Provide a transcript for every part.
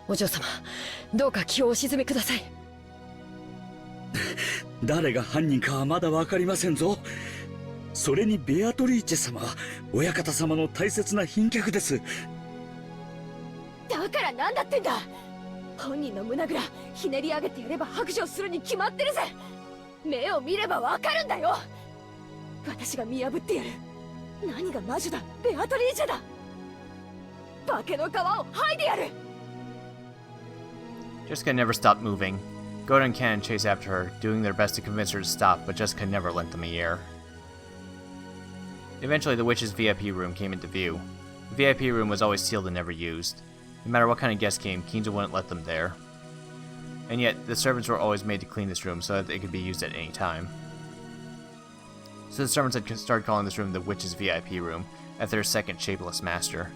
お嬢様、どうか気をお沈めください。誰が犯人かはまだわかりませんぞ。それにベアトリーチェ様は親方様の大切な賓客です。だからなんだってんだ。本人の胸ぐらひねり上げてやれば白状するに決まってるぜ。目を見ればわかるんだよ。私が見破ってやる。何が魔女だ、ベアトリーチェだ。化けの皮を剥いでやる。 Jessica never stopped moving. Goda and Cannon chase after her, doing their best to convince her to stop, but Jessica never lent them a ear. Eventually, the witch's VIP room came into view. The VIP room was always sealed and never used. No matter what kind of guest came, Kinza wouldn't let them there. And yet, the servants were always made to clean this room so that it could be used at any time. So the servants had started calling this room the witch's VIP room, after their second shapeless master.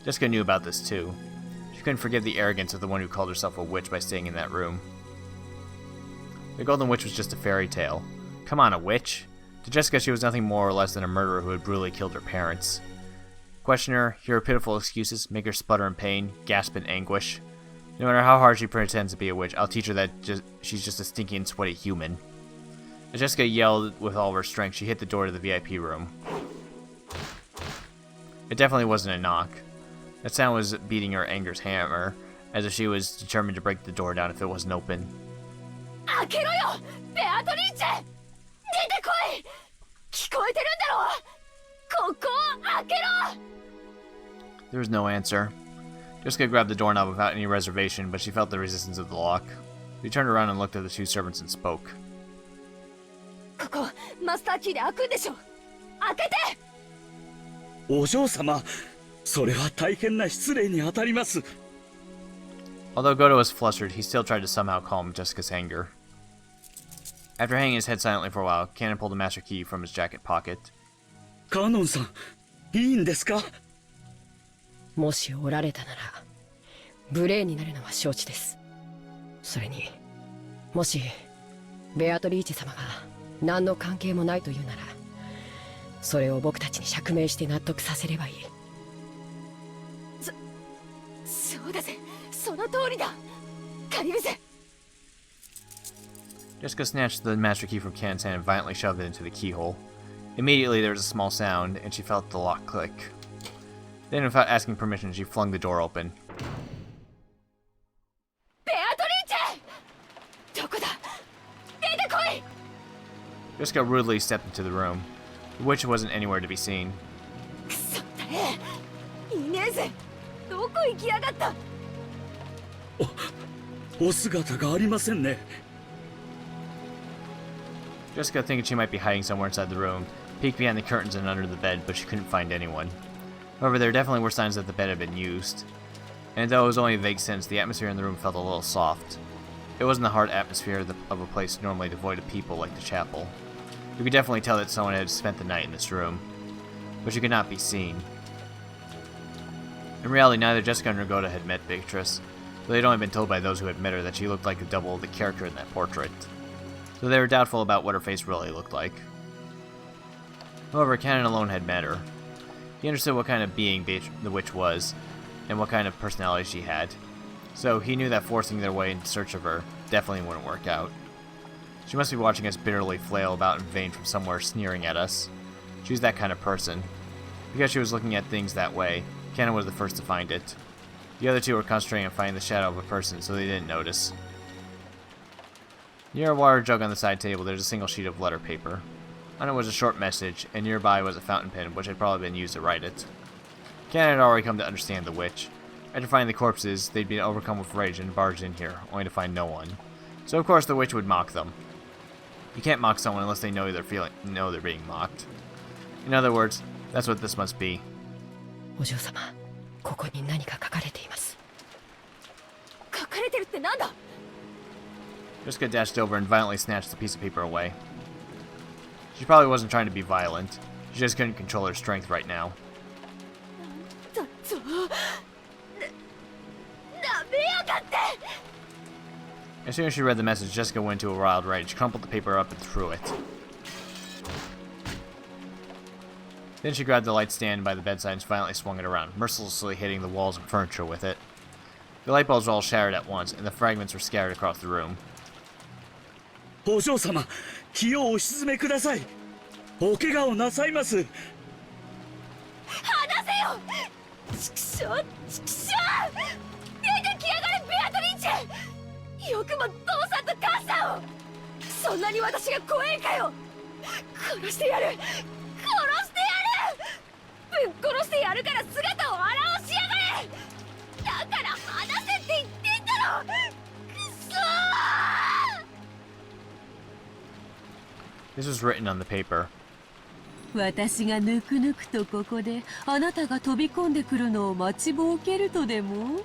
Jessica knew about this too. She couldn't forgive the arrogance of the one who called herself a witch by staying in that room. The Golden Witch was just a fairy tale. Come on, a witch? To Jessica, she was nothing more or less than a murderer who had brutally killed her parents. Question her, hear her pitiful excuses, make her sputter in pain, gasp in anguish. No matter how hard she pretends to be a witch, I'll teach her that she's just a stinky and sweaty human. As Jessica yelled with all of her strength, she hit the door to the VIP room. It definitely wasn't a knock. That sound was beating her anger's hammer, as if she was determined to break the door down if it wasn't open. 開けろよ、ベアトリーチェ。出てこい。聞こえてるんだろ。ここを開けろ。 There was no answer. Jessica grabbed the doorknob without any reservation, but she felt the resistance of the lock. She turned around and looked at the two servants and spoke. ここマスターキーで開くんでしょ。開けて。お嬢様、それは大変な失礼に当たります。 Although Godo was flustered, he still tried to somehow calm Jessica's anger. After hanging his head silently for a while, Cannon pulled a master key from his jacket pocket. カノンさん、いいんですか？もしおられたなら無礼になるのは承知です。それにもしベアトリーチェ様が何の関係もないというなら、それを僕たちに釈明して納得させればいい。そうだぜ、その通りだ。借りるぜ。 Jessica snatched the master key from Cannon's hand and violently shoved it into the keyhole. Immediately there was a small sound, and she felt the lock click. Then, without asking permission, she flung the door open. ベアトリーチェ、どこだ。出てこい。 Jessica rudely stepped into the room. The witch wasn't anywhere to be seen. くそったれ。いねえぜ。どこ行きやがった。お姿がありませんね。 Jessica, thinking she might be hiding somewhere inside the room, peeked behind the curtains and under the bed, but she couldn't find anyone. However, there definitely were signs that the bed had been used. And though it was only a vague sense, the atmosphere in the room felt a little soft. It wasn't the hard atmosphere of a place normally devoid of people like the chapel. You could definitely tell that someone had spent the night in this room, but she could not be seen. In reality, neither Jessica nor Goda had met Beatrice, though they'd only been told by those who had met her that she looked like a double of the character in that portrait. So they were doubtful about what her face really looked like. However, Cannon alone had met her. He understood what kind of being the witch was, and what kind of personality she had. So he knew that forcing their way in search of her definitely wouldn't work out. She must be watching us bitterly flail about in vain from somewhere, sneering at us. She's that kind of person. Because she was looking at things that way, Cannon was the first to find it. The other two were concentrating on finding the shadow of a person, so they didn't notice. Near a water jug on the side table, there's a single sheet of letter paper. On it was a short message, and nearby was a fountain pen, which had probably been used to write it. Cannon had already come to understand the witch. After finding the corpses, they'd been overcome with rage and barged in here, only to find no one. So of course the witch would mock them. You can't mock someone unless they know they're being mocked. In other words, that's what this must be. お嬢様、ここに何か書かれています。書かれてるってなんだ。 Jessica dashed over and violently snatched the piece of paper away. She probably wasn't trying to be violent. She just couldn't control her strength right now. だと。なめやがって。 As soon as she read the message, Jessica went into a wild rage, crumpled the paper up and threw it. Then she grabbed the light stand by the bedside and violently swung it around, mercilessly hitting the walls and furniture with it. The light bulbs were all shattered at once, and the fragments were scattered across the room. お嬢様、気をお沈めください。お怪我をなさいます。離せよ。畜生、畜生。出てきやがれ、ベアトリーチェ。よくも父さんと母さんを。そんなに私が怖えかよ。殺してやる、殺してやる。ぶっ殺してやるから姿を現しやがれ。だから離せって言ってんだろ。くそー。 This was written on the paper. 私がぬくぬくとここであなたが飛び込んでくるのを待ちぼうけるとでも？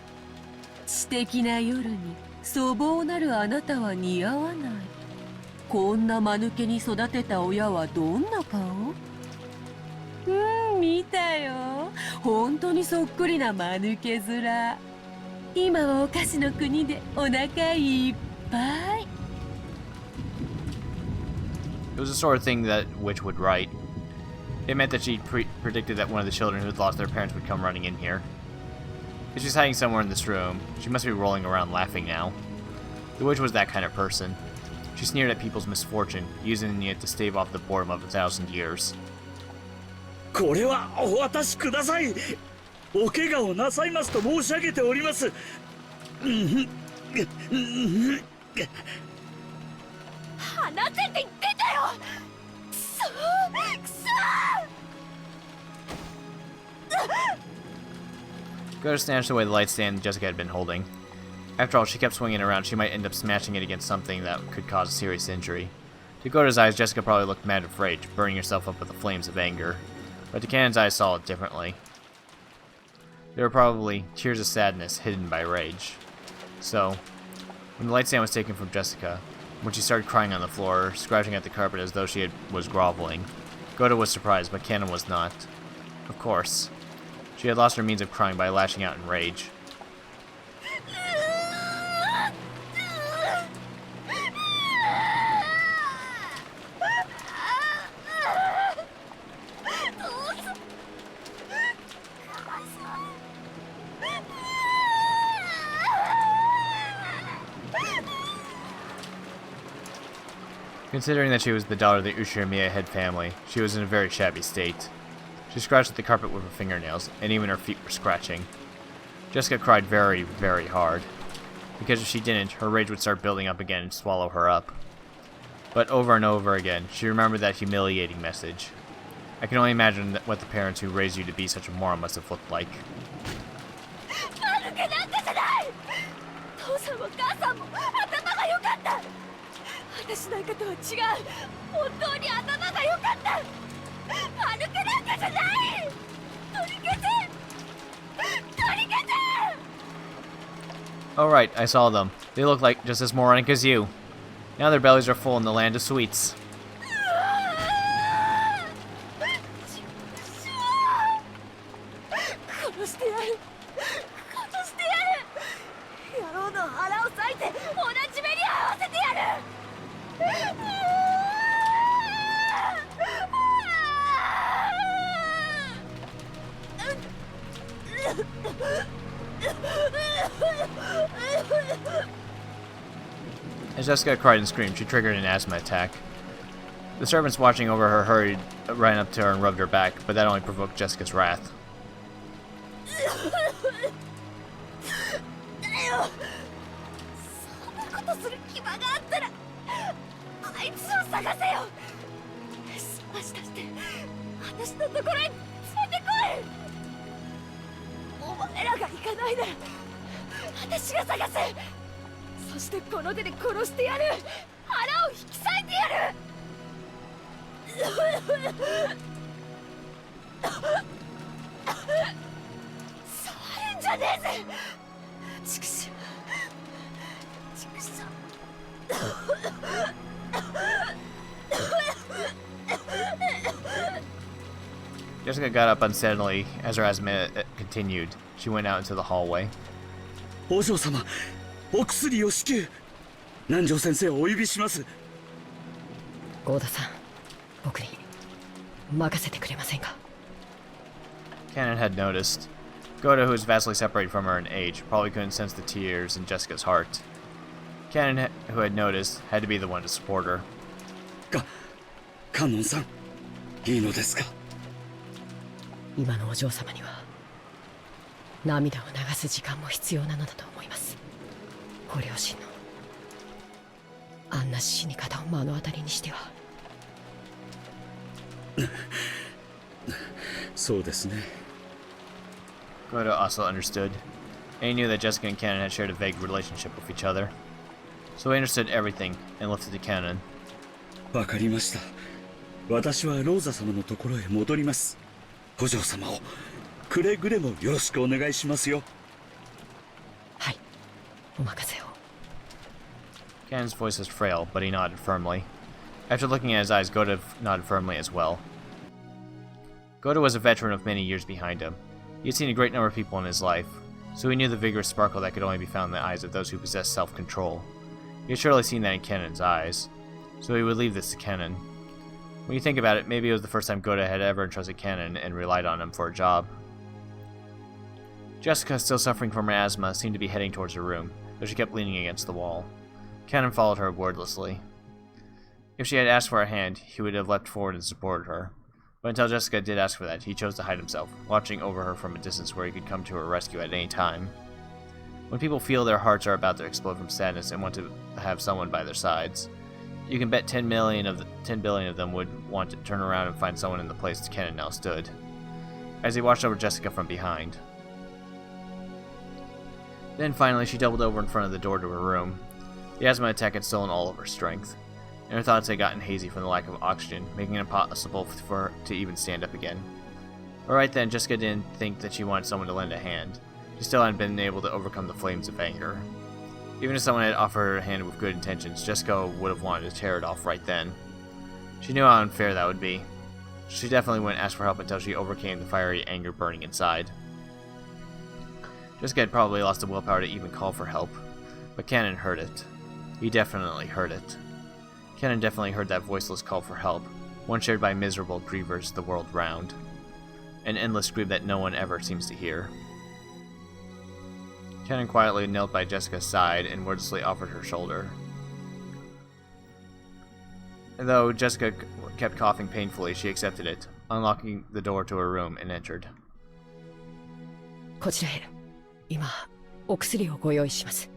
知的な夜に粗暴なるあなたは似合わない。こんな間抜けに育てた親はどんな顔？見たよ。本当にそっくりな間抜け面。今はお菓子の国でお腹いっぱい。 It was the sort of thing that witch would write. It meant that she predicted that one of the children who had lost their parents would come running in here. If she's hiding somewhere in this room, she must be rolling around laughing now. The witch was that kind of person. She sneered at people's misfortune, using it to stave off the boredom of 1,000 years. これはお渡しください。お怪我をなさいますと申し上げております。離せって言ってんだよ。くそー、くそー。 Go to snatch away the light stand Jessica had been holding. After all, she kept swinging around, she might end up smashing it against something that could cause serious injury. To Gota's eyes, Jessica probably looked mad with rage, burning herself up with the flames of anger. But to Cannon's eyes saw it differently. There were probably tears of sadness hidden by rage. So, when the light stand was taken from Jessica, when she started crying on the floor, scratching at the carpet as though she was groveling, Gota was surprised, but Cannon was not. Of course. She had lost her means of crying by lashing out in rage. Considering that she was the daughter of the Ushirimiya head family, she was in a very shabby state. She scratched at the carpet with her fingernails, and even her feet were scratching. Jessica cried very, very hard. Because if she didn't, her rage would start building up again and swallow her up. But over and over again, she remembered that humiliating message. I can only imagine what the parents who raised you to be such a moron must have looked like. 私なんかとは違う。本当に頭が良かった。悪くなんかじゃない。取り消せ。取り消せ。 Oh right, I saw them. They look like just as moronic as you. Now their bellies are full in the land of sweets. 殺してやる。殺してやる。野郎の腹を裂いて同じ目に遭わせてやる。 As Jessica cried and screamed, she triggered an asthma attack. The servants watching over her ran up to her and rubbed her back, but that only provoked Jessica's wrath. そんなことする暇があったらあいつを探せよ。探し出して私のところへ連れてこい。お前らが行かないなら私が探す。そしてこの手で殺してやる。腹を引き裂いてやる。触るんじゃねえぜ。畜生。畜生。 Jessica got up unsteadily as her asthma continued. She went out into the hallway. お嬢様、お薬を至急。南條先生をお呼びします。ゴーダさん、僕に任せてくれませんか？ Cannon had noticed. Goda, who was vastly separated from her in age, probably couldn't sense the tears in Jessica's heart. Canon, who had noticed, had to be the one to support her. カノンさん、いいのですか？今のお嬢様には涙を流す時間も必要なのだと思います。ご両親のあんな死に方を目の当たりにしては。そうですね。Goda also understood, and he knew that Jessica and Canon had shared a vague relationship with each other. So he understood everything and lifted to Canon. わかりました。私はローザ様のところへ戻ります。お嬢様をくれぐれもよろしくお願いしますよ。はい、お任せを。Canon's voice was frail, but he nodded firmly. After looking at his eyes, Goda nodded firmly as well. Goda was a veteran of many years behind him. He had seen a great number of people in his life, so he knew the vigorous sparkle that could only be found in the eyes of those who possessed self-control. He had surely seen that in Canon's eyes, so he would leave this to Canon. When you think about it, maybe it was the first time Goda had ever entrusted Canon and relied on him for a job. Jessica, still suffering from her asthma, seemed to be heading towards her room, though she kept leaning against the wall. Canon followed her wordlessly. If she had asked for a hand, he would have leapt forward and supported her. But until Jessica did ask for that, he chose to hide himself, watching over her from a distance where he could come to her rescue at any time. When people feel their hearts are about to explode from sadness and want to have someone by their sides, you can bet 10 billion of them would want to turn around and find someone in the place Canon now stood. As he watched over Jessica from behind. Then finally, she doubled over in front of the door to her room. The asthma attack had stolen all of her strength, and her thoughts had gotten hazy from the lack of oxygen, making it impossible for her to even stand up again. But right then, Jessica didn't think that she wanted someone to lend a hand. She still hadn't been able to overcome the flames of anger. Even if someone had offered her a hand with good intentions, Jessica would have wanted to tear it off right then. She knew how unfair that would be. She definitely wouldn't ask for help until she overcame the fiery anger burning inside. Jessica had probably lost the willpower to even call for help, but Canon heard it. He definitely heard it. Canon definitely heard that voiceless call for help, one shared by miserable grievers the world round. An endless scream that no one ever seems to hear. Canon quietly knelt by Jessica's side and wordlessly offered her shoulder. And though Jessica kept coughing painfully, she accepted it, unlocking the door to her room and entered. こちらへ。今、お薬をご用意します。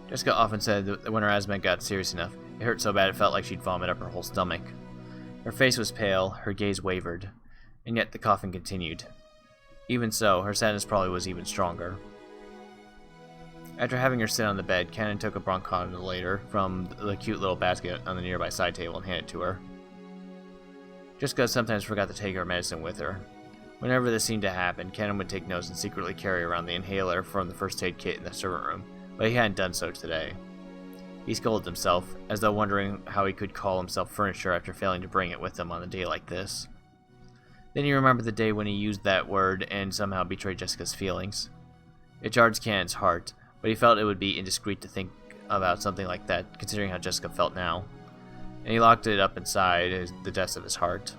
Jessica often said that when her asthma got serious enough, it hurt so bad it felt like she'd vomit up her whole stomach. Her face was pale, her gaze wavered, and yet the coughing continued. Even so, her sadness probably was even stronger. After having her sit on the bed, Canon took a bronchodilator from the cute little basket on the nearby side table and handed it to her. Jessica sometimes forgot to take her medicine with her. Whenever this seemed to happen, Canon would take notes and secretly carry around the inhaler from the first aid kit in the servant room, but he hadn't done so today. He scolded himself, as though wondering how he could call himself furniture after failing to bring it with him on a day like this. Then he remembered the day when he used that word and somehow betrayed Jessica's feelings. It jarred Canon's heart, but he felt it would be indiscreet to think about something like that, considering how Jessica felt now. And he locked it up inside the depths of his heart.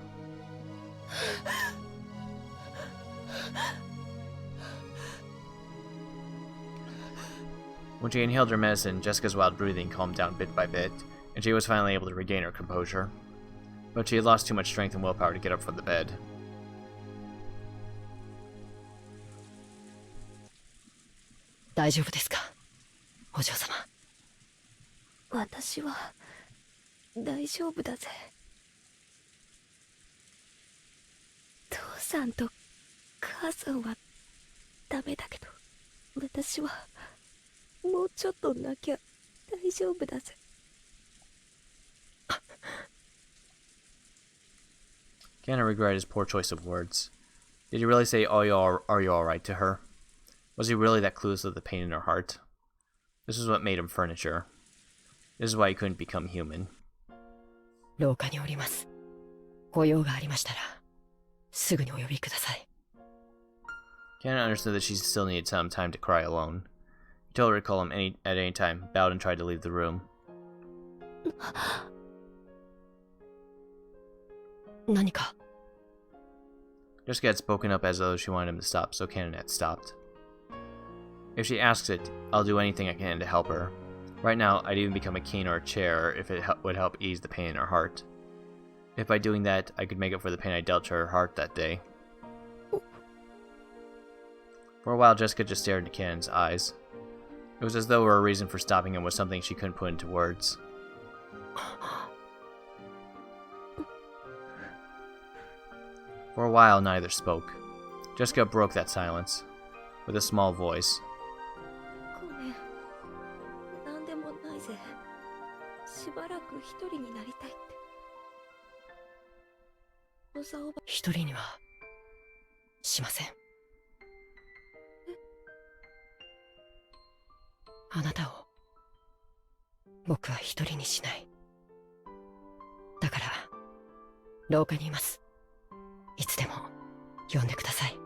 When she inhaled her medicine, Jessica's wild breathing calmed down bit by bit, and she was finally able to regain her composure. But she had lost too much strength and willpower to get up from the bed. 大丈夫ですか、お嬢様。私は大丈夫だぜ。父さんと母さんはダメだけど、私はもうちょっとなきゃ大丈夫だぜ。Canon regretted his poor choice of words. Did he really say, are you alright to her? Was he really that clueless of the pain in her heart? This was what made him furniture. This is why he couldn't become human. 廊下におります。ご用がありましたら、すぐにお呼びください。Canon understood that she still needed some time to cry alone. He told her to call him at any time, bowed and tried to leave the room. 何か Jessica had spoken up as though she wanted him to stop, so Cannon had stopped. If she asks it, I'll do anything I can to help her. Right now, I'd even become a cane or a chair if it would help ease the pain in her heart. If by doing that, I could make up for the pain I dealt to her heart that day. For a while, Jessica just stared into Cannon's eyes. It was as though her reason for stopping him was something she couldn't put into words. For a while, neither spoke. Jessica broke that silence, with a small voice. ごめん。なんでもないぜ。しばらく一人になりたいって。ロザおば、一人にはしません。あなたを僕は一人にしない。だから廊下にいます。いつでも呼んでください。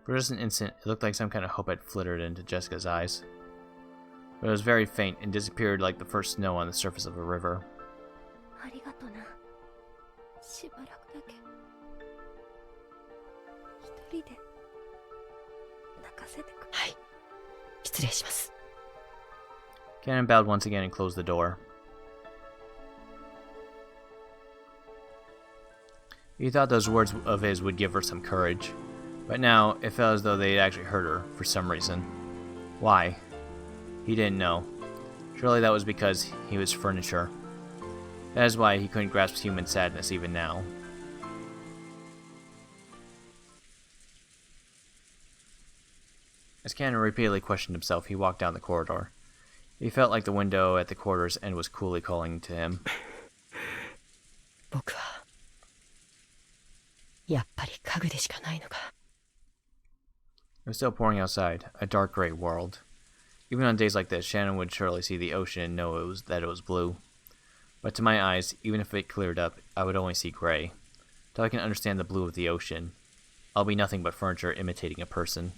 For just an instant, it looked like some kind of hope had flitted into Jessica's eyes. But it was very faint and disappeared like the first snow on the surface of a river. ありがとな。しばらくだけ。一人で泣かせてくれ。はい。失礼します。 Cannon bowed once again and closed the door. He thought those words of his would give her some courage, but now it felt as though they had actually hurt her for some reason. Why? He didn't know. Surely that was because he was furniture. That is why he couldn't grasp human sadness even now. As Cannon repeatedly questioned himself, he walked down the corridor. He felt like the window at the corridor's end was coolly calling to him. 僕はやっぱり家具でしかないのか。 It was still pouring outside, a dark gray world. Even on days like this, Shannon would surely see the ocean and know that it was blue. But to my eyes, even if it cleared up, I would only see gray. Till I can understand the blue of the ocean, I'll be nothing but furniture imitating a person.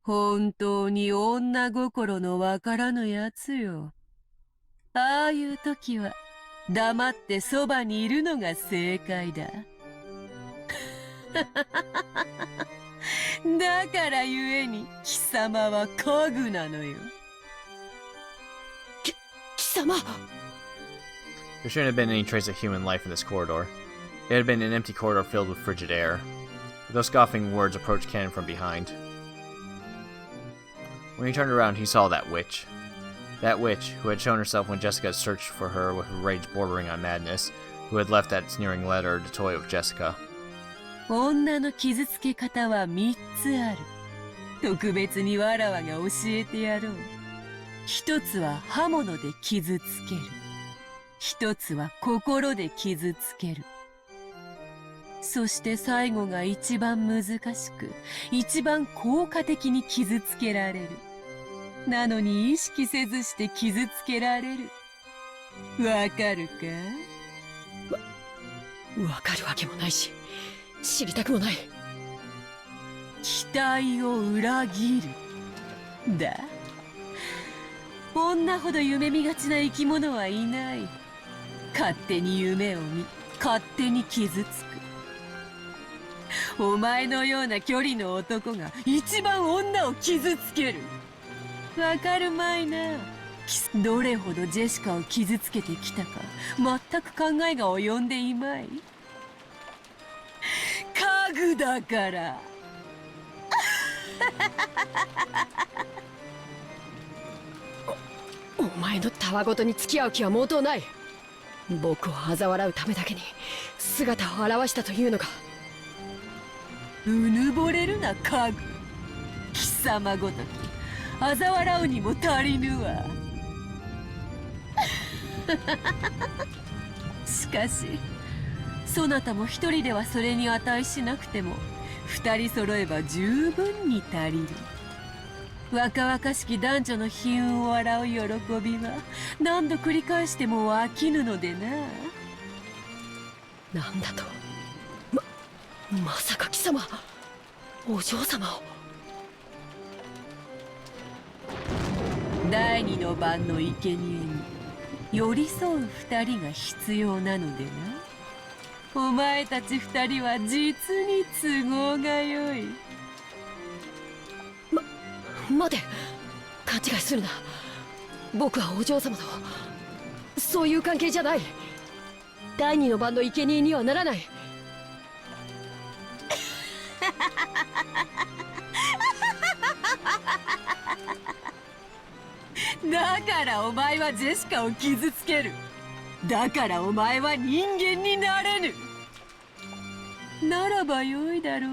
本当に女心のわからぬやつよ。ああいう時は黙ってそばにいるのが正解だ。だからゆえに貴様は家具なのよ。貴様。 There shouldn't have been any trace of human life in this corridor. It had been an empty corridor filled with frigid air. Those scoffing words approached Cannon from behind. When he turned around, he saw that witch. That witch, who had shown herself when Jessica searched for her with rage bordering on madness, who had left that sneering letter to toy with Jessica. 女の傷つけ方は3つある。特別にわらわが教えてやろう。一つは刃物で傷つける。一つは心で傷つける。そして最後が一番難しく、一番効果的に傷つけられる。なのに意識せずして傷つけられる。わかるか？わかるわけもないし、知りたくもない。期待を裏切る。だ。女ほど夢見がちな生き物はいない。勝手に夢を見、勝手に傷つく。お前のような距離の男が一番女を傷つける。わかるまいな。どれほどジェシカを傷つけてきたか、全く考えが及んでいまい。家具だから。お前のたわごとに付き合う気は毛頭ない。僕を嘲笑うためだけに姿を現したというのか。うぬぼれるな家具。貴様ごとき嘲笑うにも足りぬわ。しかしそなたも一人ではそれに値しなくても二人揃えば十分に足りる。若々しき男女の悲運を笑う喜びは何度繰り返しても飽きぬのでな。なんだと。まさか貴様お嬢様を。第二の番の生贄に寄り添う二人が必要なのでな。お前たち二人は実に都合がよい。待て、勘違いするな。僕はお嬢様とそういう関係じゃない。第二の番の生贄にはならない。だからお前はジェシカを傷つける。だからお前は人間になれぬ。ならばよいだろう。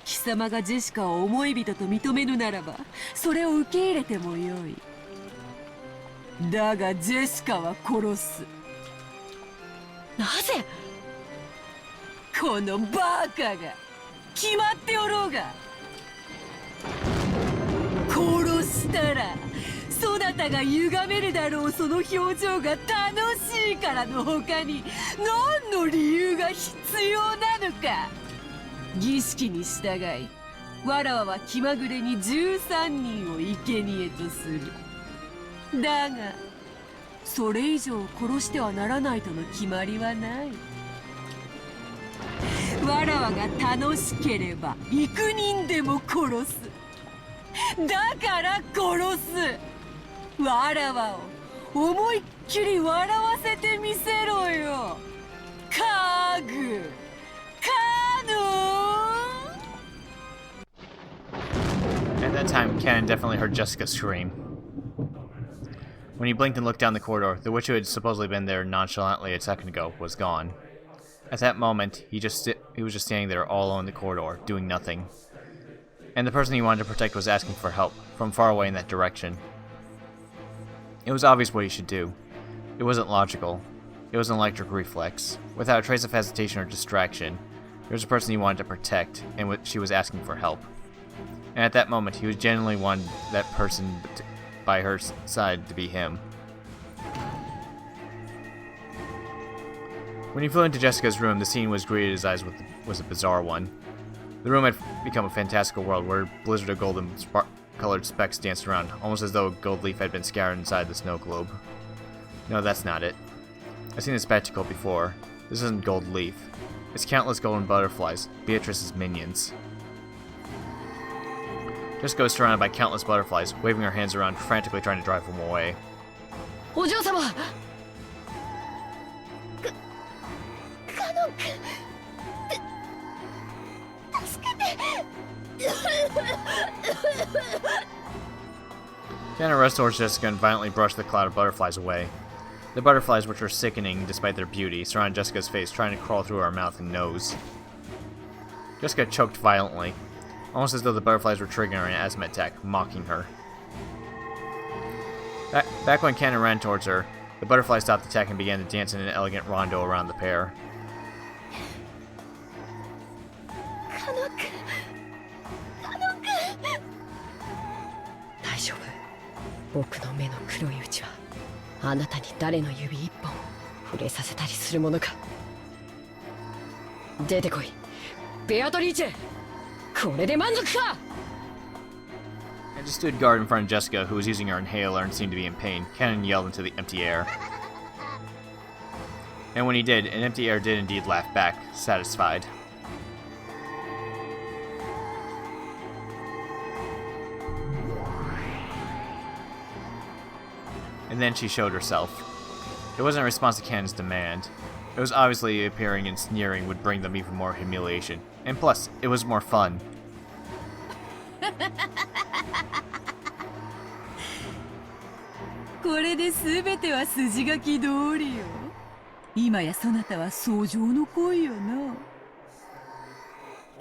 貴様がジェシカを思い人と認めぬならば、それを受け入れてもよい。だがジェシカは殺す。なぜ？このバカが決まっておろうが。殺したらそなたが歪めるだろう。その表情が楽しいからの他に何の理由が必要なのか。儀式に従い、わらわは気まぐれに13人を生贄とする。だがそれ以上殺してはならないとの決まりはない。わらわが楽しければ幾人でも殺す。だから殺す。わらわを思いっきり笑わせてみせろよ。カグカノ。 At that time, Cannon definitely heard Jessica scream. When he blinked and looked down the corridor, the witch who had supposedly been there nonchalantly a second ago was gone. At that moment, he was just standing there all alone in the corridor, doing nothing. And the person he wanted to protect was asking for help, from far away in that direction. It was obvious what he should do. It wasn't logical. It was an electric reflex. Without a trace of hesitation or distraction, there was a person he wanted to protect, and she was asking for help. And at that moment, he was genuinely wanted that person by her side to be him. When he flew into Jessica's room, the scene was greeted his eyes was a bizarre one. The room had become a fantastical world where a blizzard of golden colored specks danced around, almost as though a gold leaf had been scattered inside the snow globe. No, that's not it. I've seen this spectacle before. This isn't gold leaf. It's countless golden butterflies, Beatrice's minions. Jessica was surrounded by countless butterflies, waving her hands around, frantically trying to drive them away. お嬢様。カノン君、助けて。 Cannon rushed towards Jessica and violently brushed the cloud of butterflies away. The butterflies, which were sickening despite their beauty, surrounded Jessica's face, trying to crawl through her mouth and nose. Jessica choked violently, almost as though the butterflies were triggering an asthma attack, mocking her. Back when Cannon ran towards her, the butterflies stopped attacking and began to dance in an elegant rondo around the pair. カノン君、カノン君。大丈夫。僕の目の黒いうちはあなたに誰の指一本触れさせたりするものか。出てこい、ベアトリーチェ。これで満足か。 And just stood guard in front of Jessica, who was using her inhaler and seemed to be in pain. Cannon yelled into the empty air. And when he did, an empty air did indeed laugh back, satisfied. And then she showed herself. It wasn't a response to Cannon's demand. It was obviously appearing and sneering would bring them even more humiliation. And plus, it was more fun. これで全ては筋書き通りよ。今やそなたは草上の恋よな。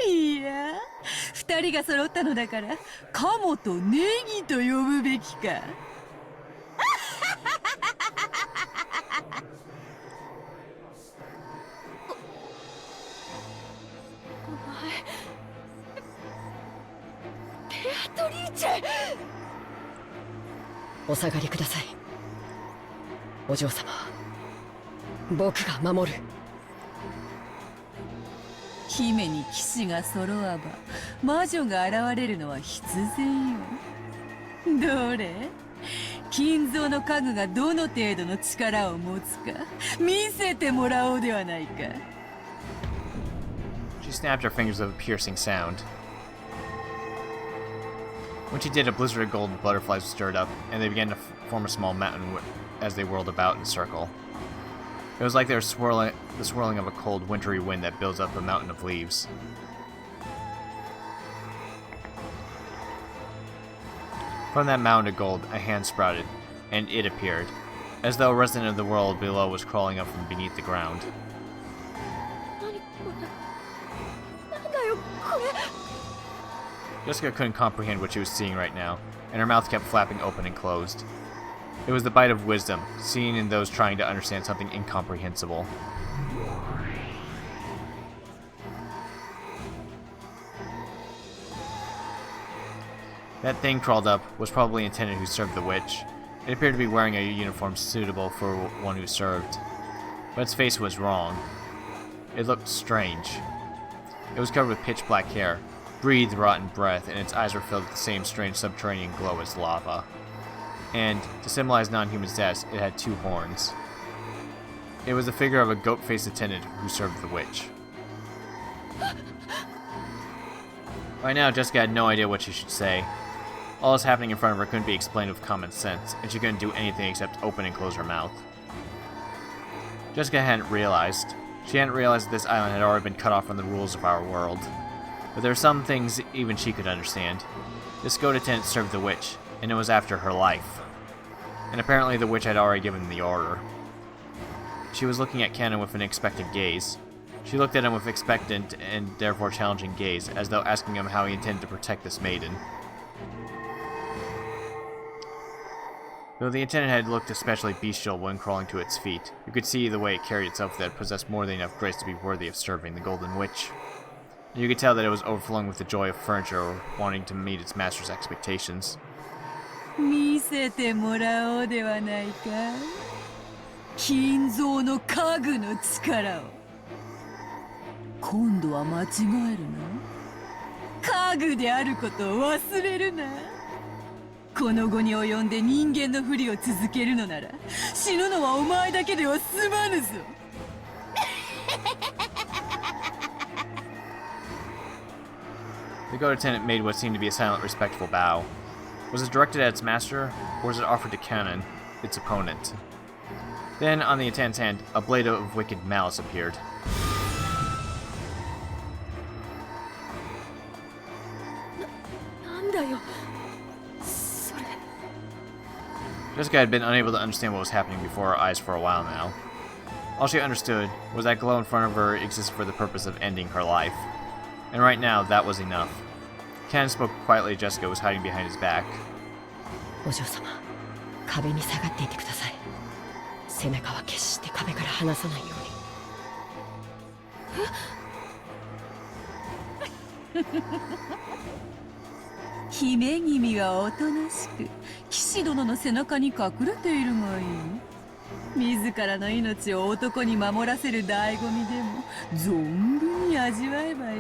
いや、二人が揃ったのだから、カモとネギと呼ぶべきか。ベアトリーチェ。お下がりください。お嬢様、僕が守る。姫に騎士が揃わば魔女が現れるのは必然よ。どれ金蔵の家具がどの程度の力を持つか見せてもらおうではないか。 She snapped her fingers with a piercing sound. When she did, a blizzard of golden butterflies was stirred up, and they began to form a small mountain as they whirled about in a circle. It was like they were the swirling of a cold, wintry wind that builds up a mountain of leaves. From that mound of gold, a hand sprouted, and it appeared, as though a resident of the world below was crawling up from beneath the ground. 何これ。なんだよこれ。 Jessica couldn't comprehend what she was seeing right now, and her mouth kept flapping open and closed. It was the bite of wisdom, seen in those trying to understand something incomprehensible. That thing crawled up was probably an attendant who served the witch. It appeared to be wearing a uniform suitable for one who served. But its face was wrong. It looked strange. It was covered with pitch black hair, breathed rotten breath, and its eyes were filled with the same strange subterranean glow as lava. And, to symbolize non-human status, it had 2 horns. It was the figure of a goat-faced attendant who served the witch. By now, Jessica had no idea what she should say. All this happening in front of her couldn't be explained with common sense, and she couldn't do anything except open and close her mouth. Jessica hadn't realized. She hadn't realized that this island had already been cut off from the rules of our world. But there were some things even she could understand. This goat attendant served the witch, and it was after her life. And apparently the witch had already given the order. She was looking at Canon with an expectant gaze. She looked at him with expectant and therefore challenging gaze, as though asking him how he intended to protect this maiden. Though the attendant had looked especially bestial when crawling to its feet, you could see the way it carried itself that it possessed more than enough grace to be worthy of serving the Golden Witch. And you could tell that it was overflowing with the joy of furniture or wanting to meet its master's expectations. 見せてもらおうではないか。金蔵の家具の力を。今度は間違えるな。家具であることを忘れるな。この後に及んで人間のふりを続けるのなら、死ぬのはお前だけでは済まぬぞ。The goat attendant made what seemed to be a silent, respectful bow. Was it directed at its master, or was it offered to Canon, its opponent? Then, on the attendant's hand, a blade of wicked malice appeared. Jessica had been unable to understand what was happening before her eyes for a while now. All she understood was that glow in front of her existed for the purpose of ending her life. And right now, that was enough. Canon spoke quietly as Jessica was hiding behind his back. お嬢様、壁に下がっていてください。背中は決して壁から離さないように。姫君はおとなしく騎士殿の背中に隠れているがいい。自らの命を男に守らせる醍醐味でも存分に味わえばよい。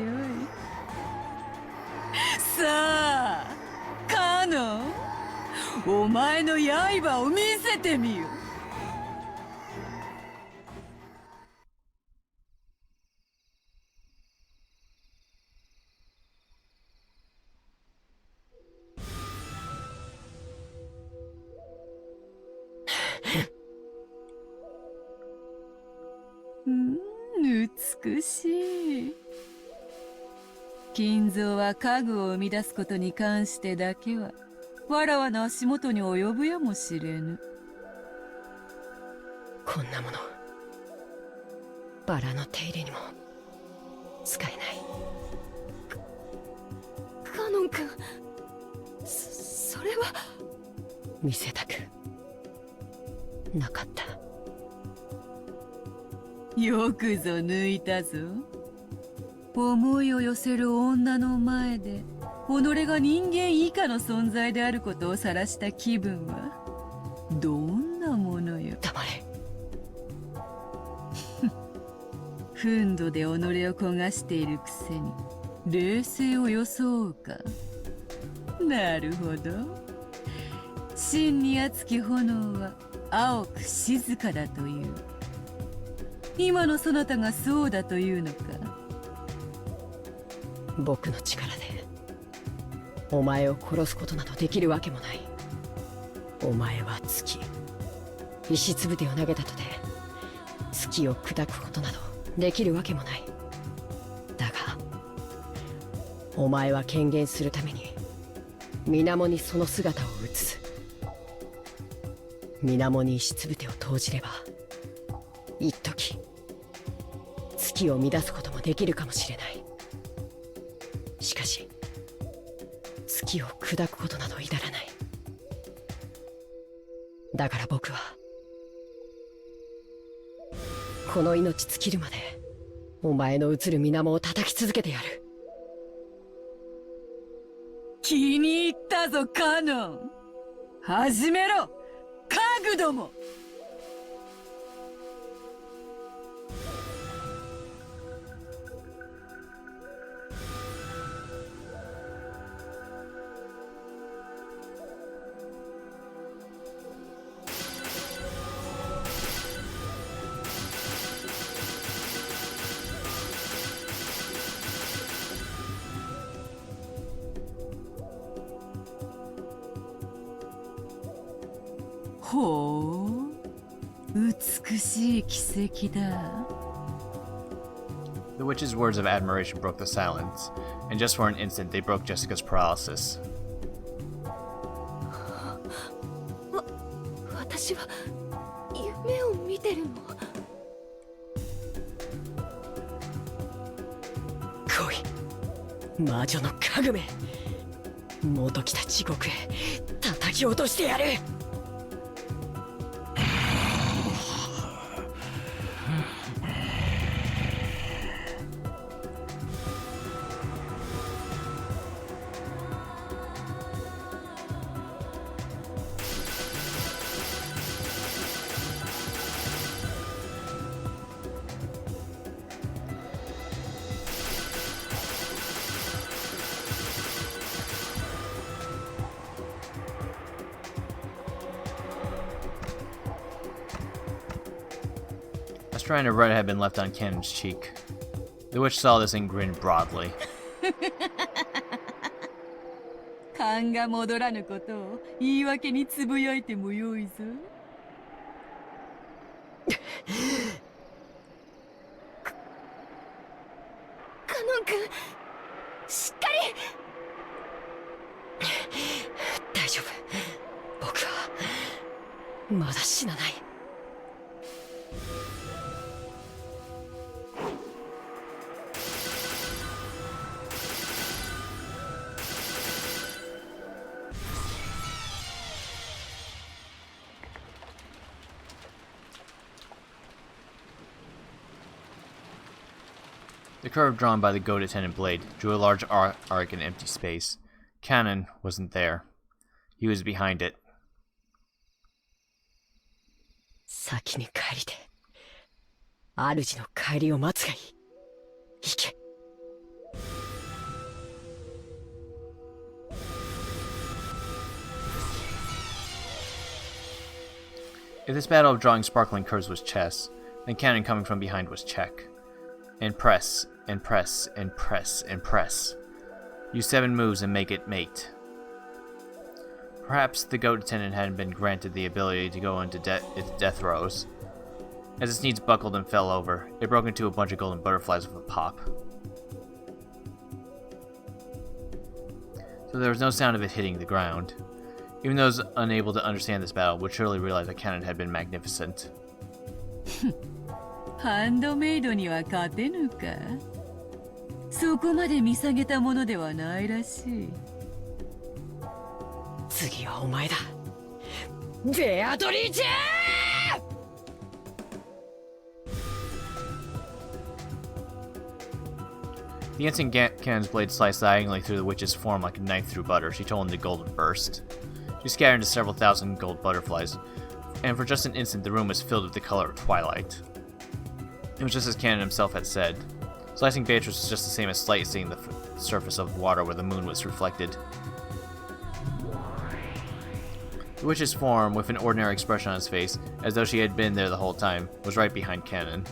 さあカノン、お前の刃を見せてみよ。美しい。金蔵は家具を生み出すことに関してだけはわらわの足元に及ぶやもしれぬ。こんなものバラの手入れにも使えない。カノン君、それは見せたくなかった。よくぞ抜いたぞ。思いを寄せる女の前で己が人間以下の存在であることを晒した気分はどんなものよ。黙れ。憤怒で己を焦がしているくせに冷静を装うか。なるほど、真に熱き炎は青く静かだという。今のそなたがそうだというのか。僕の力でお前を殺すことなどできるわけもない。お前は月、石つぶてを投げたとて月を砕くことなどできるわけもない。だがお前は権限するために水面にその姿を映す。水面に石つぶてを投じれば一時月を乱すこともできるかもしれない。しかし月を砕くことなど至らない。だから僕はこの命尽きるまでお前の映る水面を叩き続けてやる。気に入ったぞカノン。始めろカグども。ほう、美しい奇跡だ。The witch's words of admiration broke the silence, and just for an instant they broke Jessica's paralysis. 私は夢を見てるの？来い魔女の家具め、元来た地獄へ叩き落としてやる。A strand of red had been left on Cannon's cheek. The witch saw this and grinned broadly. 勘が戻らぬことを言い訳につぶやいてもよいぞ。カノン君、しっかり。大丈夫、僕はまだ死なない。The curve drawn by the goat attendant blade drew a large arc in empty space. Cannon wasn't there. He was behind it. 先に帰りて主の帰りを待つがいい。行け。If this battle of drawing sparkling curves was chess, then Cannon coming from behind was check. And press, and press, and press, and press. Use 7 moves and make it mate. Perhaps the goat attendant hadn't been granted the ability to go into its death throes. As its knees buckled and fell over, it broke into a bunch of golden butterflies with a pop. So there was no sound of it hitting the ground. Even those unable to understand this battle would surely realize that Cannon had been magnificent. ハンドメイドには勝てぬか。そこまで見下げたものではないらしい。次はお前だ、ベアトリーチェー。 The instant Cannon's blade sliced diagonally through the witch's form like a knife through butter, she told him the golden burst. She scattered into several thousand gold butterflies, and for just an instant the room was filled with the color of twilight. It was just as Cannon himself had said. Slicing Beatrice was just the same as slicing the surface of water where the moon was reflected. The witch's form, with an ordinary expression on his face, as though she had been there the whole time, was right behind Cannon.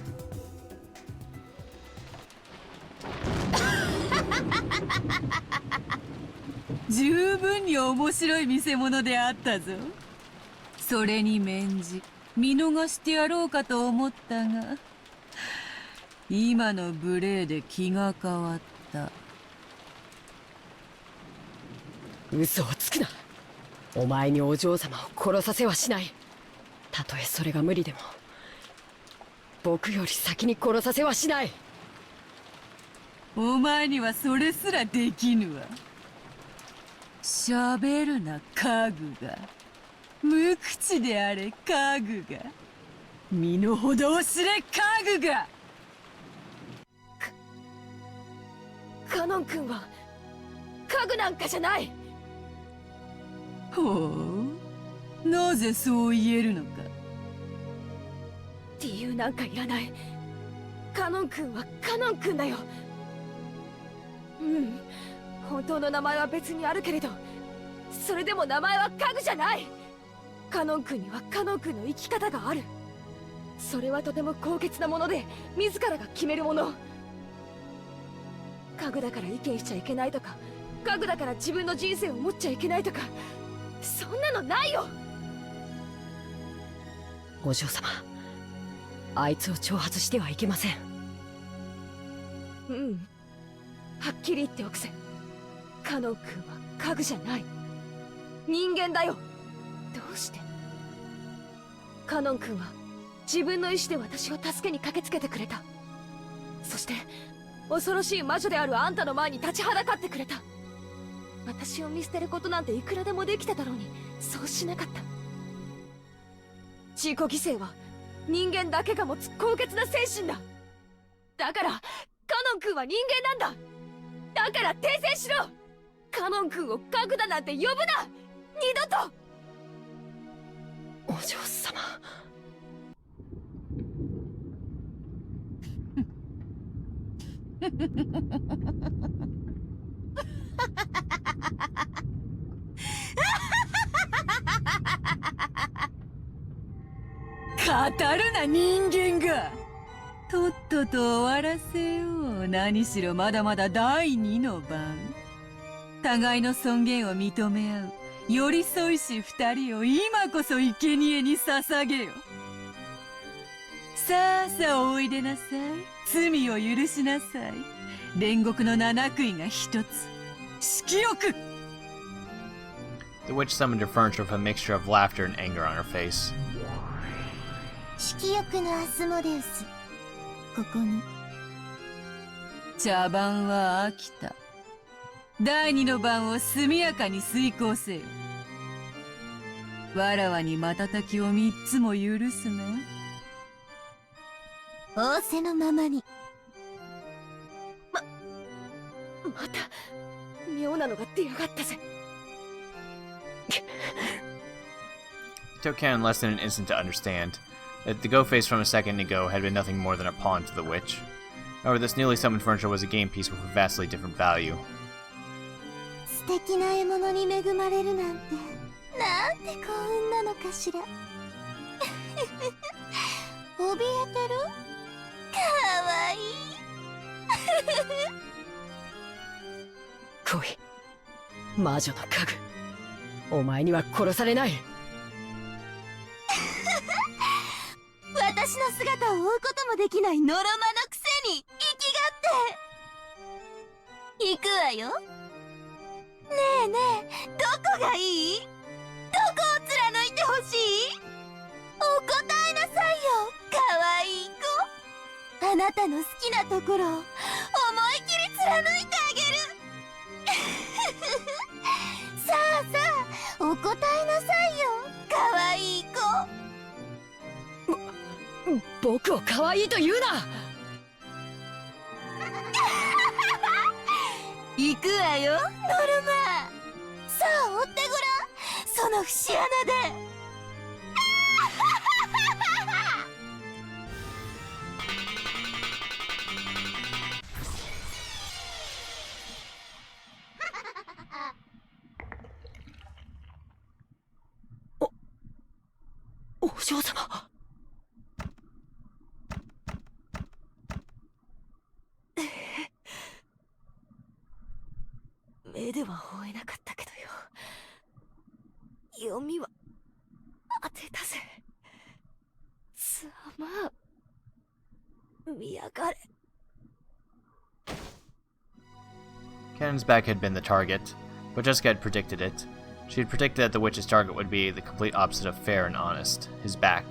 十分に面白い見せ物であったぞ。それに免じ見逃してやろうかと思ったが、今の無礼で気が変わった。嘘をつくな。お前にお嬢様を殺させはしない。たとえそれが無理でも僕より先に殺させはしない。お前にはそれすらできぬわ。喋るな家具が、無口であれ家具が、身の程を知れ家具が。カノン君は家具なんかじゃない。ほう、なぜそう言えるのか。理由なんかいらない。カノン君はカノン君だよ。本当の名前は別にあるけれど、それでも名前は家具じゃない。カノン君にはカノン君の生き方がある。それはとても高潔なもので、自らが決めるもの。家具だから意見しちゃいけないとか、家具だから自分の人生を持っちゃいけないとか、そんなのないよ。お嬢様、あいつを挑発してはいけません。はっきり言っておくぜ。カノン君は家具じゃない。人間だよ。どうして？カノン君は自分の意志で私を助けに駆けつけてくれた。そして恐ろしい魔女であるあんたの前に立ちはだかってくれた。私を見捨てることなんていくらでもできてたろうに、そうしなかった。自己犠牲は人間だけが持つ高潔な精神だ。だからカノン君は人間なんだ。だから訂正しろ。カノン君を家具だなんて呼ぶな、二度と。お嬢様。語るな人間が。とっとと終わらせよう。何しろまだまだ第二の番。互いの尊厳を認め合う寄り添いし二人を今こそ生贄に捧げよ。さあさあおいでなさい。罪を許しなさい。煉獄の七杭が一つ。色欲。 The witch summoned her furniture with a mixture of laughter and anger on her face. 色欲のアスモデウス、ここに。茶番は飽きた。第二の番を速やかに遂行せよ。わらわに瞬きを三つも許すな。仰せのままに。また妙なのが出やがったぜ。It took Cannon less than an instant to understand that the go-face from a second ago had been nothing more than a pawn to the witch. However, this newly summoned furniture was a game piece with a vastly different value. 素敵な獲物に恵まれるなんて、なんて幸運なのかしら。怯えてる？かわいい。来い、魔女の家具。お前には殺されない。私の姿を追うこともできないノロマのくせに生きがって行くわよ。ねえねえ、どこがいい？どこを貫いてほしい？お答えなさいよ、かわいい子。あなたの好きなところを思い切り貫いてあげる。さあさあ、お答えなさいよ、かわいい子。僕を可愛いと言うな。行くわよ、ノルマ。さあ追ってごらん、その節穴で。嬢様。目では追えなかったけどよ。読みは当てたぜ。ざまあ見やがれ。 Cannon's back had been the target, but Jessica had predicted it. She had predicted that the witch's target would be the complete opposite of fair and honest, his back.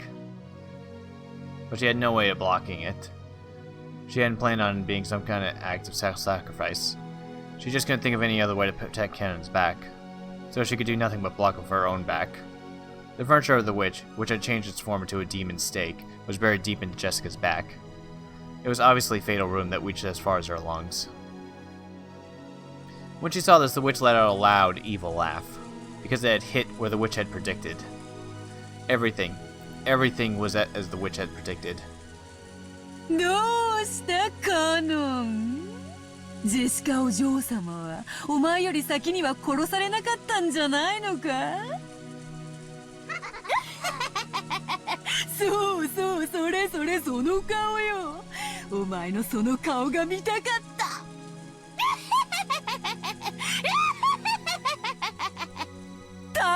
But she had no way of blocking it. She hadn't planned on it being some kind of act of self-sacrifice. She just couldn't think of any other way to protect Cannon's back, so she could do nothing but block with her own back. The furniture of the witch, which had changed its form into a demon's stake, was buried deep into Jessica's back. It was obviously a fatal wound that reached as far as her lungs. When she saw this, the witch let out a loud, evil laugh, because it had hit where the witch had predicted. Everything was as the witch had predicted. どうしたカノン。ジェシカお嬢様はお前より先には殺されなかったんじゃないのか。そうそう、それそれ、その顔よ。お前のその顔が見たかった。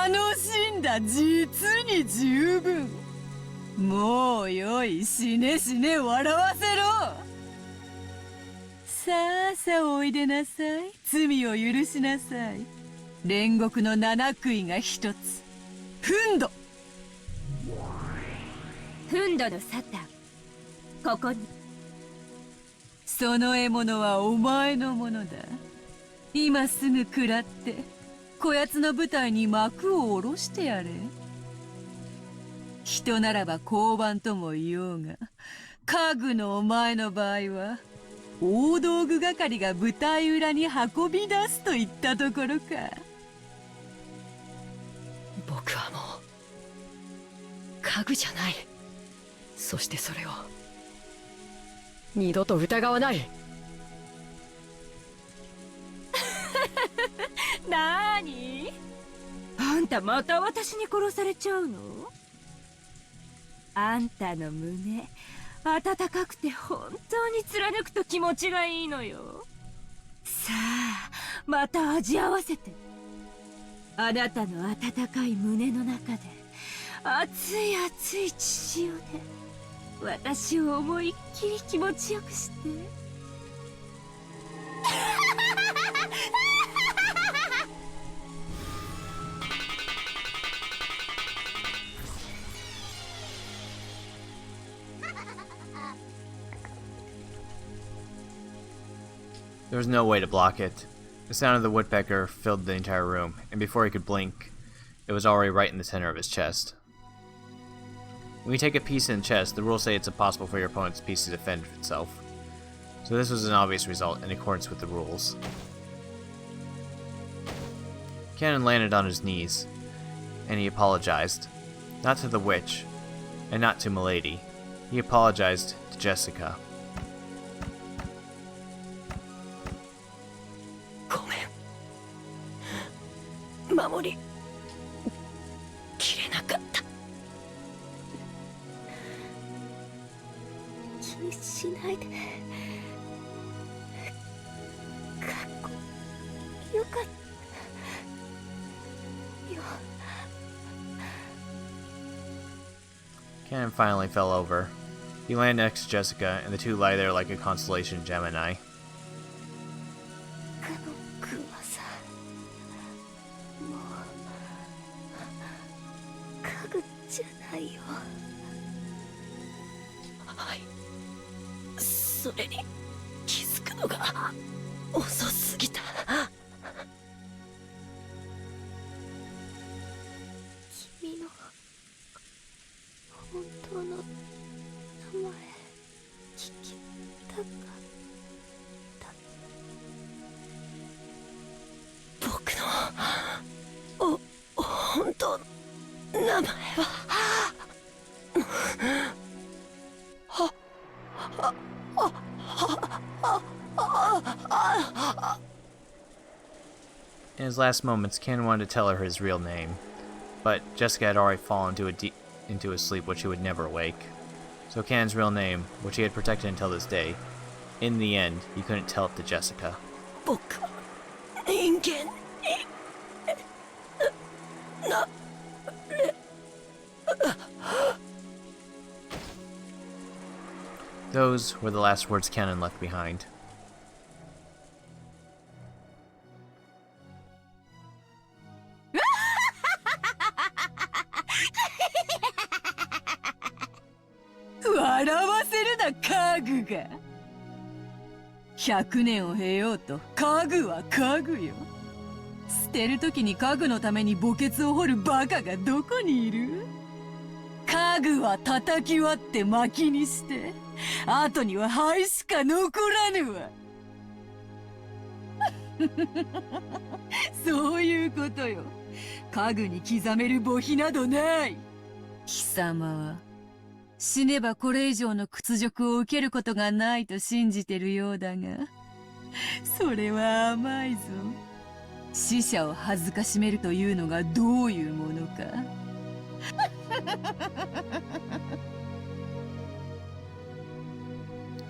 楽しんだ、実に十分。もうよい、死ね死ね、笑わせろ。さあさあ、おいでなさい。罪を許しなさい。煉獄の七杭が一つ。フンド。フンドのサタン、ここに。その獲物はお前のものだ。今すぐ食らってこやつの舞台に幕を下ろしてやれ。人ならば交番とも言おうが、家具のお前の場合は大道具係が舞台裏に運び出すといったところか。僕はもう家具じゃない。そしてそれを二度と疑わない。なーに？あんたまた私に殺されちゃうの？あんたの胸温かくて本当に貫くと気持ちがいいのよ。さあまた味合わせて。あなたの温かい胸の中で熱い熱い血潮で私を思いっきり気持ちよくして。There was no way to block it. The sound of the woodpecker filled the entire room, and before he could blink, it was already right in the center of his chest. When you take a piece in the chest, the rules say it's impossible for your opponent's piece to defend itself. So this was an obvious result in accordance with the rules. Cannon landed on his knees, and he apologized. Not to the witch, and not to Milady. He apologized to Jessica. ごめん。守りきれなかった。気にしないで。かっこよかったよ。Cannon finally fell over. He landed next to Jessica, and the two lie there like a constellation Gemini. カノン君はさ、もう家具じゃないよ。はい。それに気づくのが遅すぎた。君の本当の名前聞きたかった。僕の本当の名前はIn his last moments, Cannon wanted to tell her his real name, but Jessica had already fallen into into his sleep, which he would never awake. So Can's real name, which he had protected until this day, in the end, he couldn't tell it to Jessica. 僕は人間になれ Those were the last words Canon left behind. One 年を経ようと家具は家具よ。捨てる時に家具のために墓穴を掘るバカがどこにいる？家具は叩き割って薪にして、後には灰しか残らぬわ。そういうことよ。家具に刻める墓碑などない。貴様は死ねばこれ以上の屈辱を受けることがないと信じてるようだが、それは甘いぞ。死者を恥ずかしめるというのがどういうものか。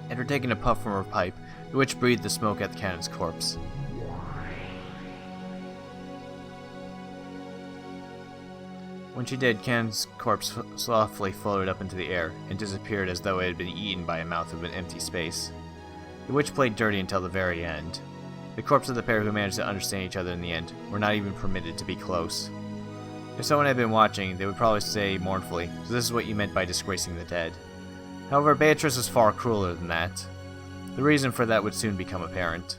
After taking a puff from her pipe, the witch breathed the smoke at the cannon's corpse. When she did, Cannon's corpse softly floated up into the air and disappeared as though it had been eaten by a mouth of an empty space. The witch played dirty until the very end. The corpse of the pair who managed to understand each other in the end were not even permitted to be close. If someone had been watching, they would probably say mournfully, "So this is what you meant by disgracing the dead." However, Beatrice was far crueler than that. The reason for that would soon become apparent.